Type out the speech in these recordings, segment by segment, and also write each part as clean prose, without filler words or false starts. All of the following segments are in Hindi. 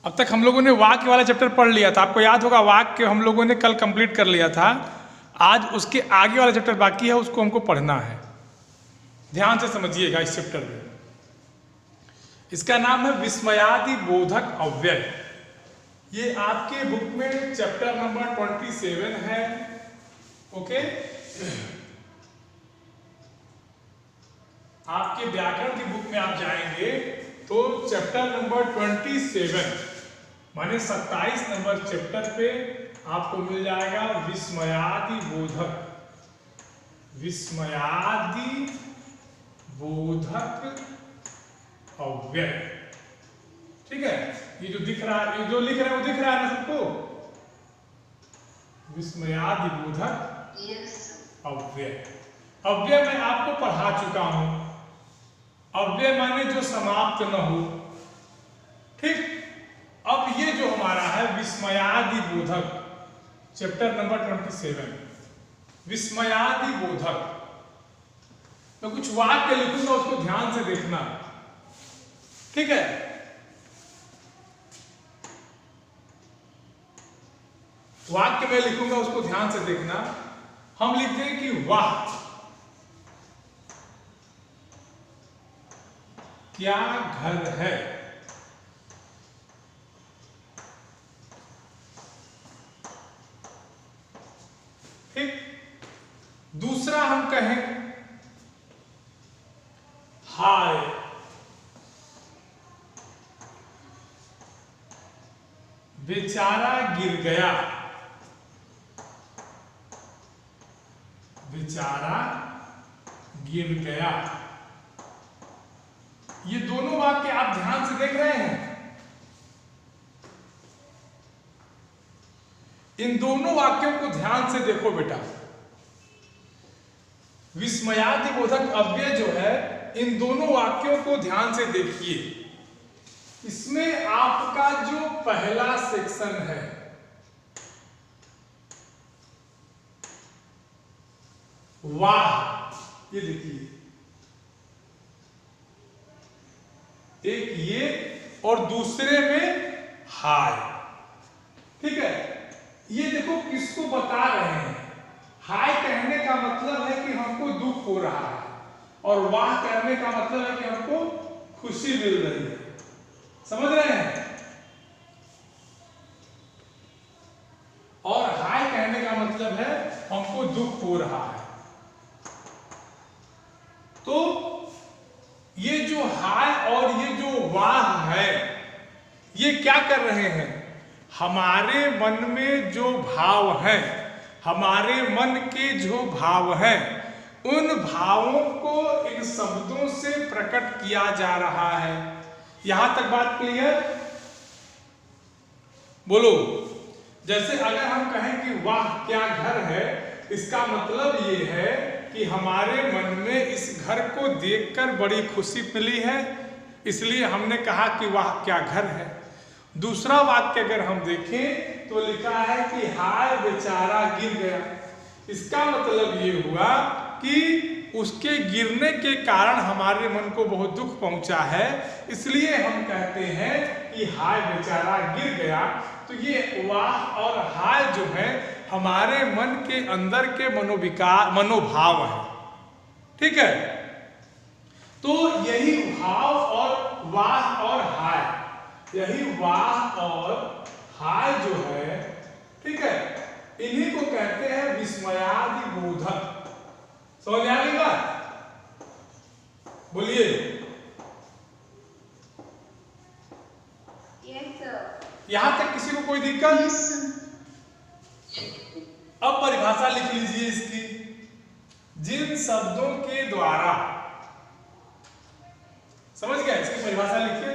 अब तक हम लोगों ने वाक्य वाला चैप्टर पढ़ लिया था, आपको याद होगा वाक्य हम लोगों ने कल कंप्लीट कर लिया था। आज उसके आगे वाला चैप्टर बाकी है, उसको हमको पढ़ना है। ध्यान से समझिएगा इस चैप्टर में। इसका नाम है विस्मयादि बोधक अव्यय। ये आपके बुक में चैप्टर नंबर 27 है। ओके, आपके व्याकरण की बुक में आप जाएंगे तो चैप्टर नंबर 27 माने 27 नंबर चैप्टर पे आपको मिल जाएगा विस्मयादि बोधक। विस्मयादि बोधक अव्यय, ठीक है। ये जो दिख रहा है, ये जो लिख रहे हैं वो दिख रहा है ना सबको? विस्मयादि बोधक अव्यय। अव्यय मैं आपको पढ़ा चुका हूं। अव्यय माने जो समाप्त न हो, ठीक। अब ये जो हमारा है विस्मयादि बोधक, चैप्टर नंबर 27 विस्मयादि बोधक। मैं कुछ वाक्य लिखूंगा, उसको ध्यान से देखना, ठीक है। वाक्य में लिखूंगा, उसको ध्यान से देखना। हम लिखते हैं कि वाह क्या घर है। ठीक। दूसरा हम कहें हाय बेचारा गिर गया। बेचारा गिर गया। ये दोनों वाक्य आप ध्यान से देख रहे हैं। इन दोनों वाक्यों को ध्यान से देखो बेटा। विस्मयादि बोधक अव्यय जो है, इन दोनों वाक्यों को ध्यान से देखिए। इसमें आपका जो पहला सेक्शन है, वाह, ये देखिए, एक ये और दूसरे में हाय, ठीक है। ये देखो किसको बता रहे हैं। हाय कहने का मतलब है कि हमको दुख हो रहा है, और वाह कहने का मतलब है कि हमको खुशी मिल रही है। समझ रहे हैं? और हाय कहने का मतलब है हमको दुख हो रहा है। तो ये जो हाय और ये जो वाह है, ये क्या कर रहे हैं? हमारे मन में जो भाव है, हमारे मन के जो भाव हैं, उन भावों को इन शब्दों से प्रकट किया जा रहा है। यहां तक बात क्लियर? बोलो। जैसे अगर हम कहें कि वाह क्या घर है, इसका मतलब ये है कि हमारे मन में इस घर को देखकर बड़ी खुशी मिली है, इसलिए हमने कहा कि वाह क्या घर है। दूसरा वाक्य अगर हम देखें तो लिखा है कि हाय बेचारा गिर गया। इसका मतलब ये हुआ कि उसके गिरने के कारण हमारे मन को बहुत दुख पहुंचा है, इसलिए हम कहते हैं कि हाय बेचारा गिर गया। तो ये वाह और हाय जो है हमारे मन के अंदर के मनोभाव है, ठीक है। तो यही भाव और वाह और हाय, यही वाह और हाय जो है, ठीक है, इन्हीं को कहते हैं विस्मयादि बोधक। समझ आ गई बात? बोलिए। यहां तक किसी को कोई दिक्कत? अब परिभाषा लिख लीजिए इसकी। जिन शब्दों के द्वारा, समझ गया? इसकी परिभाषा लिखिए।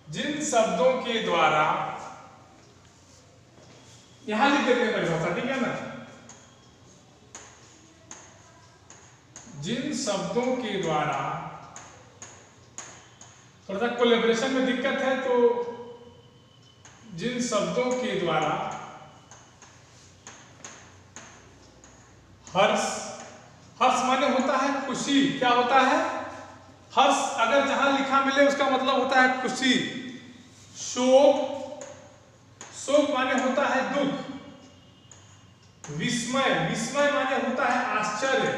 जिन शब्दों के द्वारा, यहां लिख देते हैं परिभाषा, ठीक है ना। जिन शब्दों के द्वारा, थोड़ा सा कोलैबोरेशन में दिक्कत है, तो जिन शब्दों के द्वारा हर्ष, हर्ष माने होता है खुशी। क्या होता है? हर्ष अगर जहां लिखा मिले उसका मतलब होता है खुशी। शोक, शोक माने होता है दुख। विस्मय, विस्मय माने होता है आश्चर्य,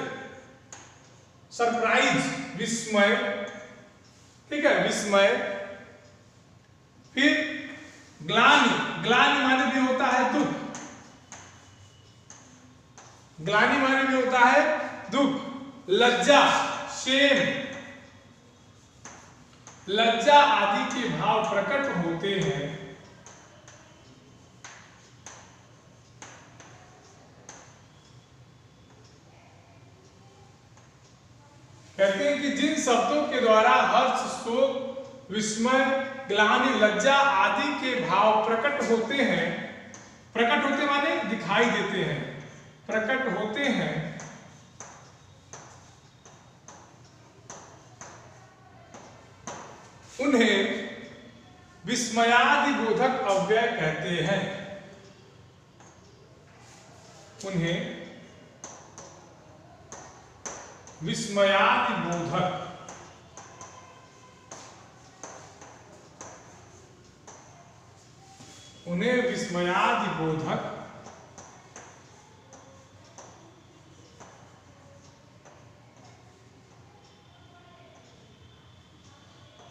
सरप्राइज, विस्मय, ठीक है, विस्मय। फिर ग्लानि, ग्लानि माने भी होता है दुख, ग्लानि माने भी होता है दुख। लज्जा, शेम, लज्जा आदि के भाव प्रकट होते हैं। कहते हैं कि जिन शब्दों के द्वारा हर्ष, शोक, विस्मय, ग्लानि, लज्जा आदि के भाव प्रकट होते हैं, प्रकट होते माने दिखाई देते हैं, प्रकट होते हैं, उन्हें विस्मयादि बोधक अव्यय कहते हैं। उन्हें विस्मयादि बोधक, उन्हें विस्मयादि बोधक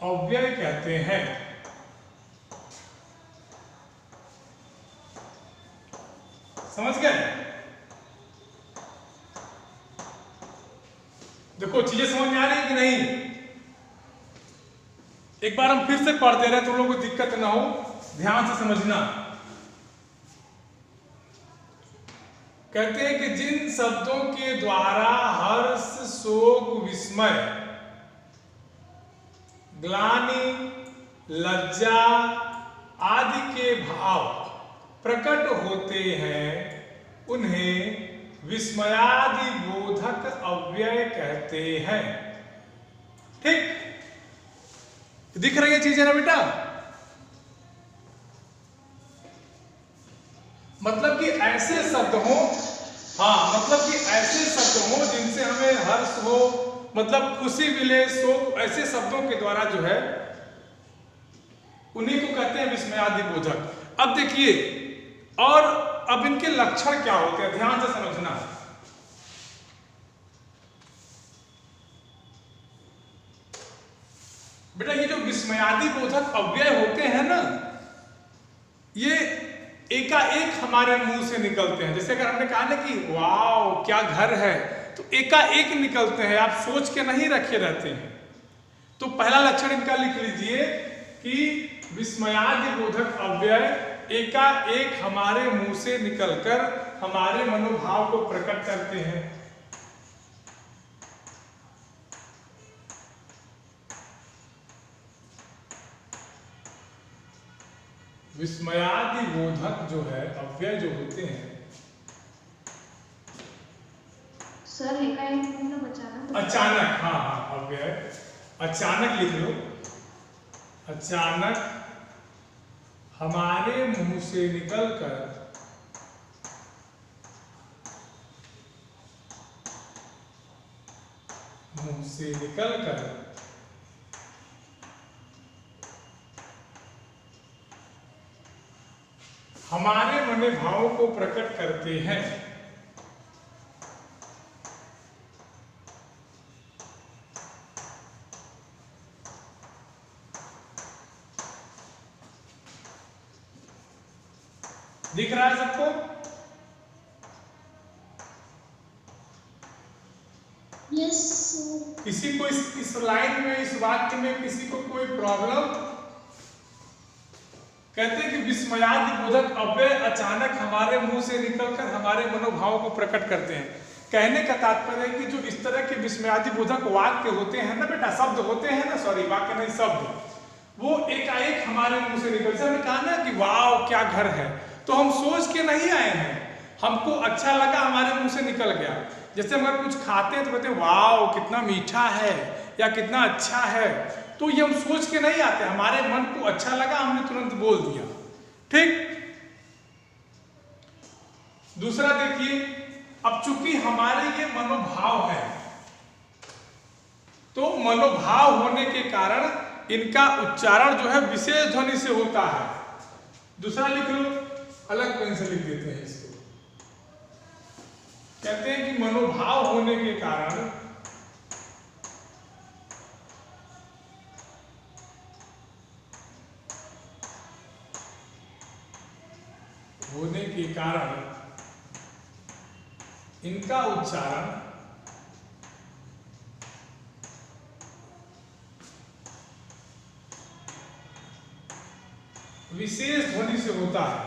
अव्यय कहते हैं। समझ गए? देखो चीजें समझ में आ रही है कि नहीं? एक बार हम फिर से पढ़ दे रहे हैं तो लोगों को दिक्कत ना हो, ध्यान से समझना। कहते हैं कि जिन शब्दों के द्वारा हर्ष, शोक, विस्मय, ग्लानि, लज्जा आदि के भाव प्रकट होते हैं, उन्हें विस्मयादि बोधक अव्यय कहते हैं। ठीक, दिख रही है चीजें ना बेटा? मतलब कि ऐसे शब्द हो, हाँ, मतलब कि ऐसे शब्द हो जिनसे हमें हर्ष हो, मतलब खुशी मिले, शोक, ऐसे शब्दों के द्वारा जो है उन्हीं को कहते हैं विस्मयादि बोधक। अब देखिए, और अब इनके लक्षण क्या होते हैं, ध्यान से समझना। बेटा ये जो विस्मयादि बोधक अव्यय होते हैं ना, ये एकाएक हमारे मुंह से निकलते हैं। जैसे अगर हमने कहा ना कि वाव क्या घर है, तो एकाएक निकलते हैं, आप सोच के नहीं रखे रहते हैं। तो पहला लक्षण इनका लिख लीजिए कि विस्मयादि बोधक अव्यय एकाएक हमारे मुंह से निकलकर हमारे मनोभाव को प्रकट करते हैं। विस्मयादि बोधक जो है अव्यय जो होते हैं, सर एकाएक मतलब अचानक, हाँ हाँ, अव्यय अचानक लिख लो, अचानक हमारे मुंह से निकलकर हमारे मनोभावों को प्रकट करते हैं। दिख रहा है सबको? यस। किसी को इस लाइन में, इस वाक्य में किसी को कोई प्रॉब्लम? कहते हैं कि विस्मयादि बोधक अव्यय अचानक हमारे मुंह से निकलकर हमारे मनोभावों को प्रकट करते हैं। कहने का तात्पर्य है कि जो इस तरह के विस्मयादि बोधक वाक्य होते हैं ना बेटा, शब्द होते हैं ना, सॉरी वाक्य नहीं शब्द, वो एकाएक हमारे मुंह से निकलते हैं। हमने कहा ना कि वाव क्या घर है, तो हम सोच के नहीं आए हैं, हमको अच्छा लगा, हमारे मुंह से निकल गया। जैसे हम अगर कुछ खाते हैं तो कहते हैं वाव कितना मीठा है या कितना अच्छा है, तो ये हम सोच के नहीं आते, हमारे मन को अच्छा लगा, हमने तुरंत बोल दिया। ठीक, दूसरा देखिए, अब चूंकि हमारे ये मनोभाव है, तो मनोभाव होने के कारण इनका उच्चारण जो है विशेष ध्वनि से होता है। दूसरा लिख लो, अलग पेन से लिख देते हैं इसको। कहते हैं कि मनोभाव होने के कारण इनका उच्चारण विशेष ध्वनि से होता है।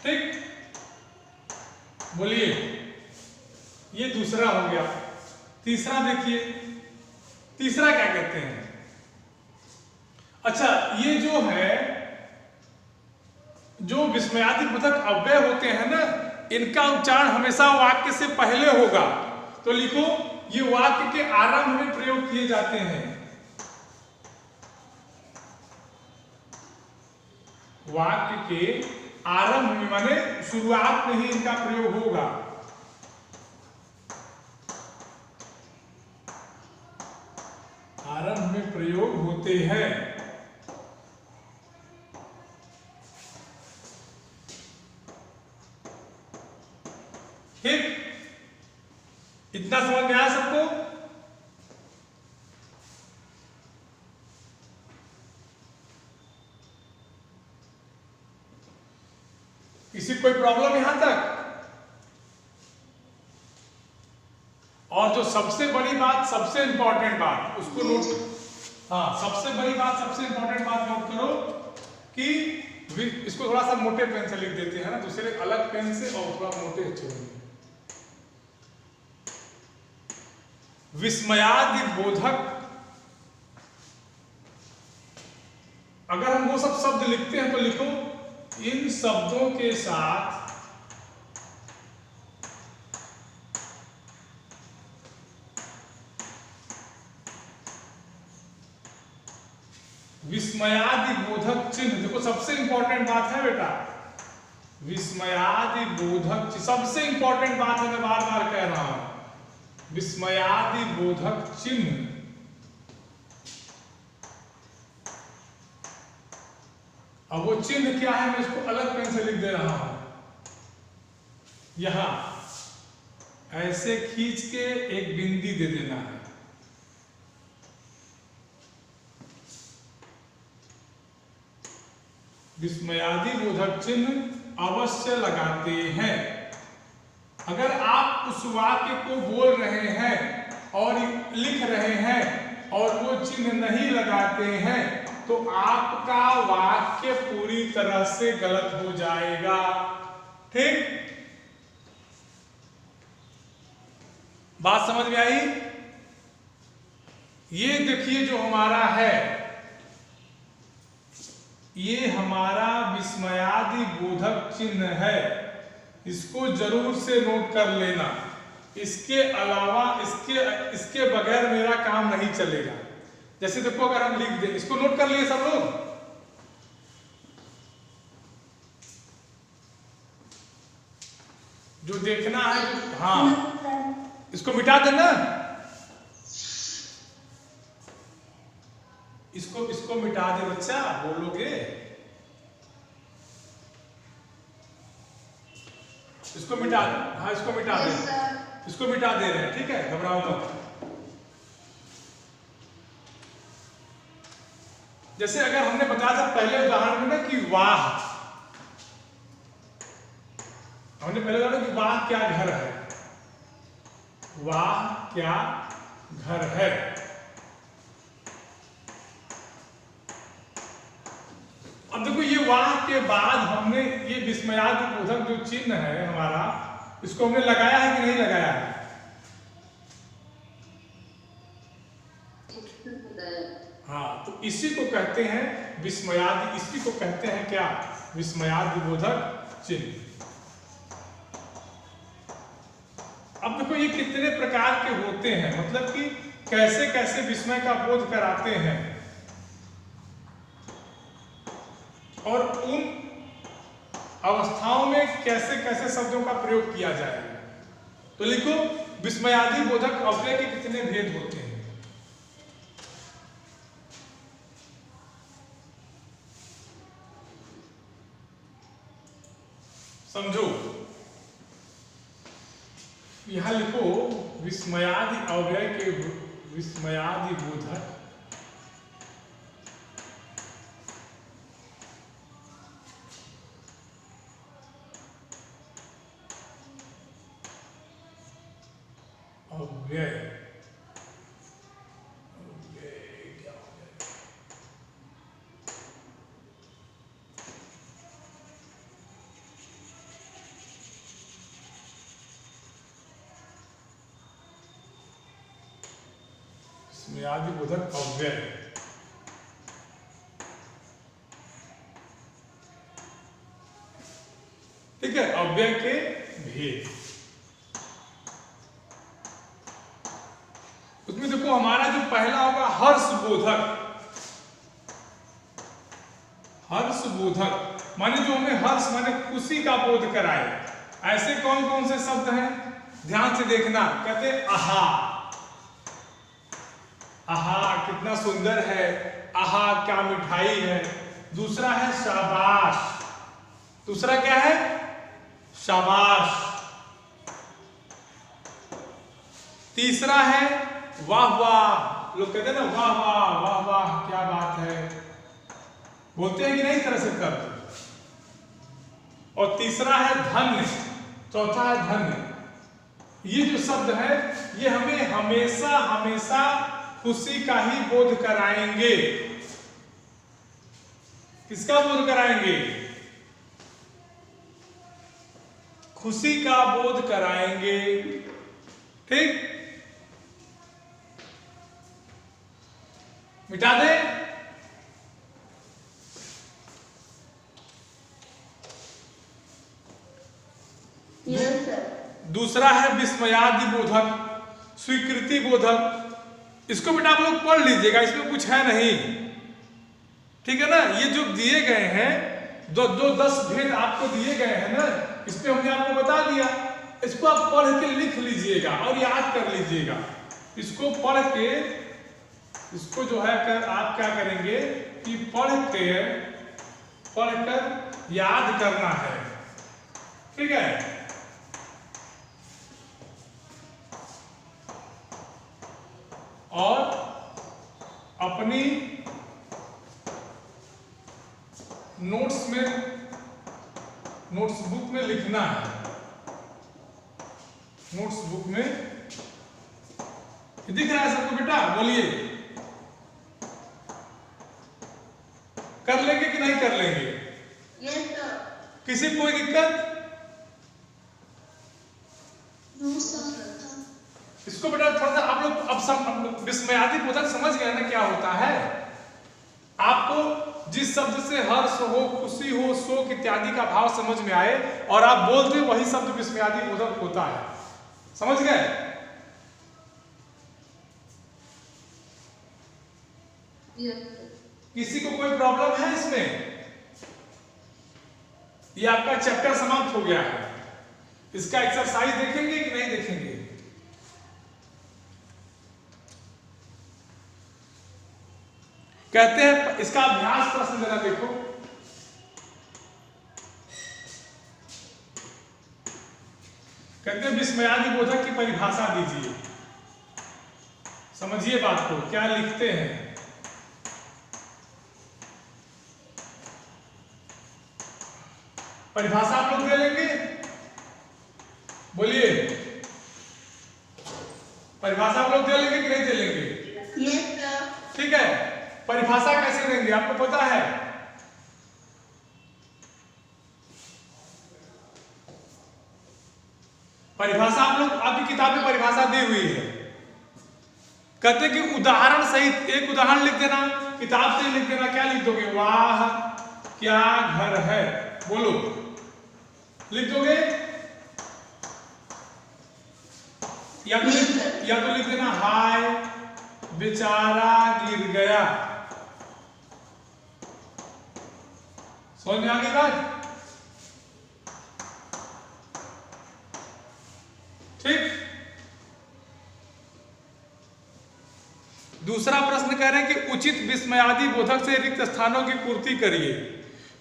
ठीक, बोलिए, ये दूसरा हो गया। तीसरा देखिए, तीसरा क्या कहते हैं? अच्छा, ये जो है, जो विस्मयादिबोधक अव्यय होते हैं ना, इनका उच्चारण हमेशा वाक्य से पहले होगा। तो लिखो, ये वाक्य के आरंभ में प्रयोग किए जाते हैं। वाक्य के आरंभ में माने शुरुआत में ही इनका प्रयोग होगा। आरंभ में प्रयोग होते हैं। ठीक, इतना समझ में आया सबको? किसी कोई प्रॉब्लम यहां तक? और जो सबसे बड़ी बात, सबसे इंपॉर्टेंट बात, उसको नोट, हाँ, सबसे बड़ी बात, सबसे इंपॉर्टेंट बात नोट करो कि इसको थोड़ा सा मोटे पेन से लिख देते हैं ना, दूसरे अलग पेन से और थोड़ा मोटे अच्छे होंगे। विस्मयादिबोधक, अगर हम वो सब शब्द लिखते हैं तो लिखो, इन शब्दों के साथ विस्मयादिबोधक चिन्ह। देखो, सबसे इंपॉर्टेंट बात है बेटा, विस्मयादिबोधक चिन्ह सबसे इंपॉर्टेंट बात है, मैं बार बार कह रहा हूं। विस्मयादिबोधक चिन्ह अब वो चिन्ह क्या है, मैं इसको अलग पेन से लिख दे रहा हूं। यहां ऐसे खींच के एक बिंदी दे देना है। विस्मयादिबोधक चिन्ह अवश्य लगाते हैं। अगर आप उस वाक्य को बोल रहे हैं और लिख रहे हैं और वो चिन्ह नहीं लगाते हैं तो आपका वाक्य पूरी तरह से गलत हो जाएगा। ठीक, बात समझ में आई? ये देखिए, जो हमारा है, ये हमारा विस्मयादिबोधक चिन्ह है। इसको जरूर से नोट कर लेना। इसके अलावा, इसके बगैर मेरा काम नहीं चलेगा। जैसे देखो, अगर हम लिख दें, इसको नोट कर लिए सब लोग? जो देखना है, हाँ, इसको मिटा देना। इसको मिटा दे बच्चा, बोलोगे? इसको मिटा दे, हाँ, इसको मिटा दे, इसको मिटा दे रहे हैं। ठीक है, घबराओ मत। जैसे अगर हमने बताया था पहले उदाहरण में ना कि वाह, हमने पहले बताया कि वाह क्या घर है, वाह क्या घर है। अब देखो, ये वाह के बाद हमने ये विस्मयादिबोधक जो चिन्ह है हमारा, इसको हमने लगाया है कि नहीं लगाया है? हाँ, तो इसी को कहते हैं विस्मयादि, इसी को कहते हैं क्या? विस्मयादिबोधक चिन्ह। अब देखो, ये कितने प्रकार के होते हैं, मतलब कि कैसे कैसे विस्मय का बोध कराते हैं। और उन अवस्थाओं में कैसे कैसे शब्दों का प्रयोग किया जाएगा। तो लिखो विस्मयादि बोधक अव्यय के कितने भेद होते हैं। समझो, यहां लिखो विस्मयादि अव्यय के विस्मयादि बोधक अव्यय। क्या हो गया? विस्मयादि बोधक अव्यय। ठीक है, अव्यय के भेद। उसमें देखो हमारा जो पहला होगा हर्ष बोधक। हर्ष बोधक माने जो हमें हर्ष माने खुशी का बोध कराए। ऐसे कौन कौन से शब्द हैं, ध्यान से देखना। कहते हैं आहा, आहा कितना सुंदर है, आहा क्या मिठाई है। दूसरा है शाबाश। दूसरा क्या है? शाबाश। तीसरा है वाह वाह। लोग कहते हैं ना वाह वाह वाह वाह क्या बात है, बोलते हैं कि नहीं तरह से करते। और तीसरा है धन्य। चौथा है धन्य। ये जो शब्द है ये हमें हमेशा हमेशा खुशी का ही बोध कराएंगे। किसका बोध कराएंगे? खुशी का बोध कराएंगे। ठीक, मिटा दे। दूसरा है विस्मयादि बोधक, स्वीकृति बोधक। इसको बेटा आप लोग पढ़ लीजिएगा, इसमें कुछ है नहीं। ठीक है ना, ये जो दिए गए हैं दो 10 भेद आपको दिए गए हैं ना, इस पे हमने आपको बता दिया। इसको आप पढ़ के लिख लीजिएगा और याद कर लीजिएगा। इसको पढ़ के, इसको जो है कर आप क्या करेंगे कि पढ़कर याद करना है। ठीक है, और अपनी नोट्स बुक में लिखना है। नोट्स बुक में दिख रहा है सबको बेटा? बोलिए, कर लेंगे कि नहीं कर लेंगे? Yes sir. किसी कोई दिक्कत? No sir. इसको बेटा थोड़ा सा आप लोग अब विस्मयादि बोधक समझ गए ना क्या होता है। आपको जिस शब्द से हर्ष हो, खुशी हो, शोक इत्यादि का भाव समझ में आए और आप बोलते वही शब्द विस्मयादि बोधक होता है। समझ गए? किसी को कोई प्रॉब्लम है इसमें? ये आपका चैप्टर समाप्त हो गया है। इसका एक्सरसाइज देखेंगे कि नहीं देखेंगे? कहते हैं इसका अभ्यास प्रश्न जरा देखो। कहते हैं विस्मयादि बोधक की परिभाषा दीजिए। समझिए बात को, क्या लिखते हैं। परिभाषा आप लोग दे लेंगे? बोलिए, परिभाषा आप लोग दे लेंगे कि नहीं दे लेंगे? Yes sir. ठीक है, परिभाषा कैसे देंगे आपको पता है? परिभाषा आप लोग आपकी किताब में परिभाषा दी हुई है। कहते कि उदाहरण सहित एक उदाहरण लिख देना, किताब से लिख देना। क्या लिख दोगे? वाह क्या घर है, बोलो, लिख दोगे? या तो लिख देना हाय बेचारा गिर गया। समझ में आ गई बात? ठीक। दूसरा प्रश्न कह रहे हैं कि उचित विस्मयादि बोधक से रिक्त स्थानों की पूर्ति करिए।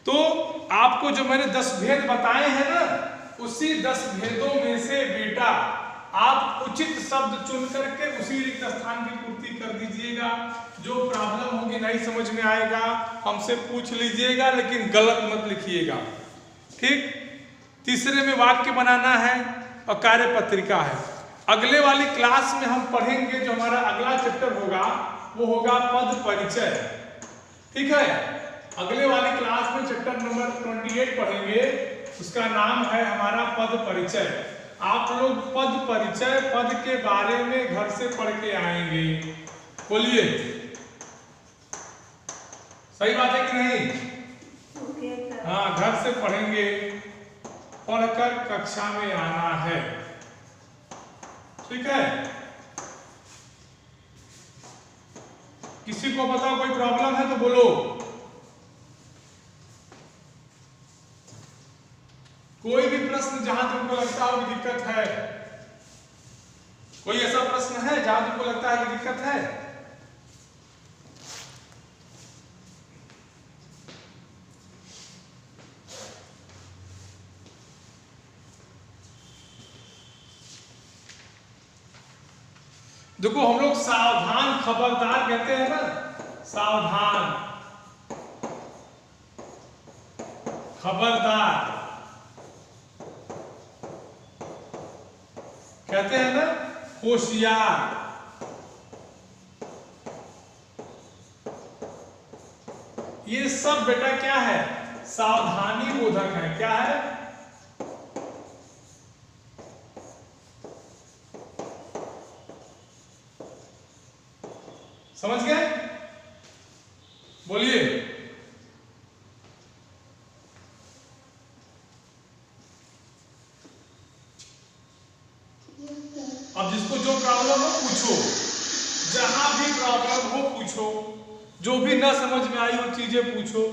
तो आपको जो मैंने 10 भेद बताए हैं ना, उसी 10 भेदों में से बेटा आप उचित शब्द चुन करके उसी रिक्त स्थान की पूर्ति कर दीजिएगा। जो प्रॉब्लम होगी नहीं समझ में आएगा हमसे पूछ लीजिएगा, लेकिन गलत मत लिखिएगा। ठीक। तीसरे में वाक्य बनाना है और कार्य पत्रिका है। अगले वाली क्लास में हम पढ़ेंगे, जो हमारा अगला चैप्टर होगा वो होगा पद परिचय। ठीक है, अगले वाली क्लास में चैप्टर नंबर 28 पढ़ेंगे, उसका नाम है हमारा पद परिचय। आप लोग पद परिचय, पद के बारे में घर से पढ़ के आएंगे। बोलिए, सही बात है कि नहीं? हाँ, घर से पढ़ेंगे, पढ़कर कक्षा में आना है। ठीक है। किसी को बताओ कोई प्रॉब्लम है तो बोलो। कोई भी प्रश्न जहां तुमको लगता हो कि दिक्कत है, कोई ऐसा प्रश्न है जहां तुमको लगता है कि दिक्कत है? देखो, हम लोग सावधान खबरदार कहते हैं ना, सावधान खबरदार कहते हैं ना, होशियार। ये सब बेटा क्या है? सावधानी बोधक है। क्या है? समझ गए? बोलिए। अब जिसको जो प्रॉब्लम हो पूछो, जहां भी प्रॉब्लम हो पूछो, जो भी ना समझ में आई वो चीजें पूछो।